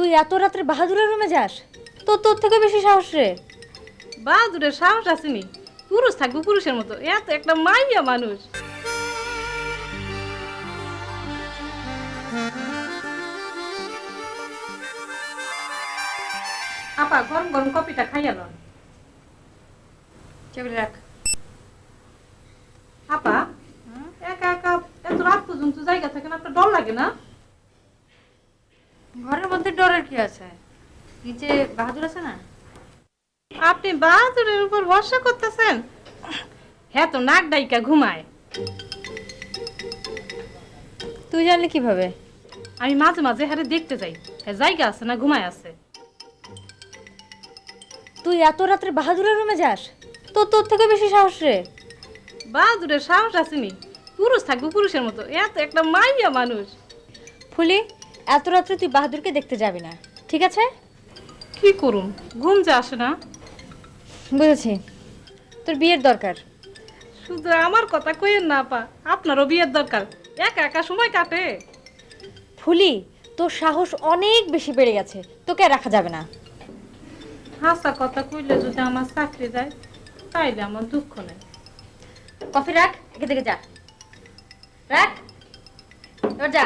তুই এত রাত্রে বাহাদুরের রুমে যাস? তোর থেকে বেশি সাহস রে। বাহাদুরের সাহস আসেনি, পুরুষ থাকবো পুরুষের মতো, এত একটা মাইয়া মানুষ। আপা গরম গরম কপিটা খাইয়া লন। টেবিলে রাখ। আপা একা একা এত রাত পর্যন্ত জায়গা থাকেন, আপনার ডর লাগে না? ঘরের মধ্যে ডরের কি আছে? নিচে বাহাদুর আছে না? আপনি বাহাদুরের উপর ভরসা করতেছেন? হ্যাঁ তো নাক ডাইকা ঘুমায়। তুই জানলি কিভাবে? আমি মাঝে মাঝে হারে দেখতে যাই, হ্যাঁ জায়গা আছে না ঘুমায় আছে। তুই এত রাত্রে বাহাদুরের রুমে যাস? তোর থেকে বেশি সাহস রে। বাহাদুরের সাহস আসেনি, পুরুষ থাকবো পুরুষের মতো, এত একটা মাইয়া মানুষ। ফুলি, এত রাত্রে তুই বাহাদুরকে দেখতে যাবি না, ঠিক আছে? কি করুম, ঘুম যে আসে না। বুঝেছি, তোর বিয়ের দরকার। শুধু আমার কথা কইেন না আপা, আপনারও বিয়ের দরকার। একা একা সময় কাটে। ফুলি, তোর সাহস অনেক বেশি বেড়ে গেছে, তোকে আর রাখা যাবে না। হাসা কথা কইলে যদি আমার চাকরি যায় তাইলে আমার দুঃখ নেই। কফি রাখ, একে দিকে যা। রাখ, এবার যা।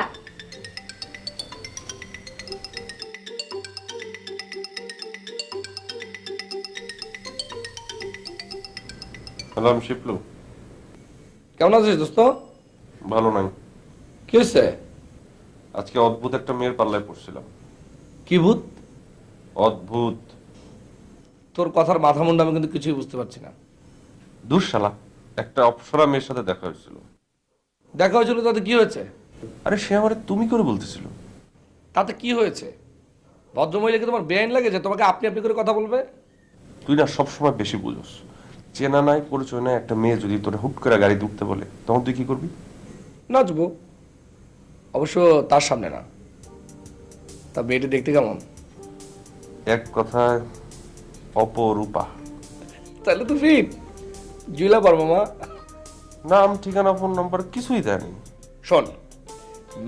হ্যালো, আমি শিপলু। কেমন আছিস দোস্ত? ভালো নাই। কি হয়েছে? আজকে অদ্ভুত একটা মেয়ের পাল্লায় পড়ছিলাম। কি ভূত? অদ্ভুত। তোর কথার মাথা মুন্ডা আমি কিন্তু কিছুই বুঝতে পারছি না। দুঃশালা, একটা অপ্সরা মেয়ের সাথে দেখা হয়েছিল। দেখা হয়েছিল তাতে কি হয়েছে? আরে সে আমারে তুমি করে বলতেছিল। তাতে কি হয়েছে? ভদ্রমহিলাকে তোমার বেআইন লাগে যে তোমাকে আপনি আপনি করে কথা বলবে? তুই না সবসময় বেশি বুঝোস। চেনা নাই পরিচয় নাই একটা মেয়ে যদি তোরে হুট করে গাড়িতে উঠতে বলে, তখন তুই কি করবি? নাচবো, অবশ্য তার সামনে না। তা মেয়েটি দেখতে কেমন? এক কথায় অপরূপা। তাহলে তো ফিট জুইলা পারবো মা। নাম ঠিকানা ফোন নাম্বার কিছুই দেয়নি। শোন,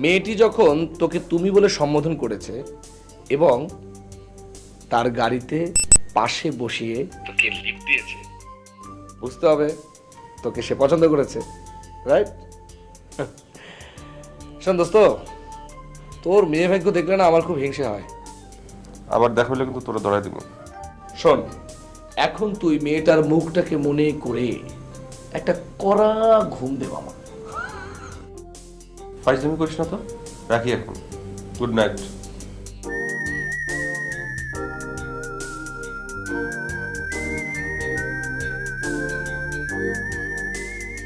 মেয়েটি যখন তোকে তুমি বলে সম্বোধন করেছে এবং তার গাড়িতে পাশে বসিয়ে তোকে লিফট দিয়েছে, বুঝতে হবে তোকে সে পছন্দ করেছে, রাইট? শোন দোস্ত, তোর মেয়ে ভাগ্য দেখলে না আমার খুব হিংসা হয়। আবার দেখা হলে কিন্তু তোরা ধরাই দিব। শোন, এখন তুই মেয়েটার মুখটাকে মনে করে একটা কড়া ঘুম দেব আমার। ফাইজলামি করিস না তো। রাখি এখন। Good night.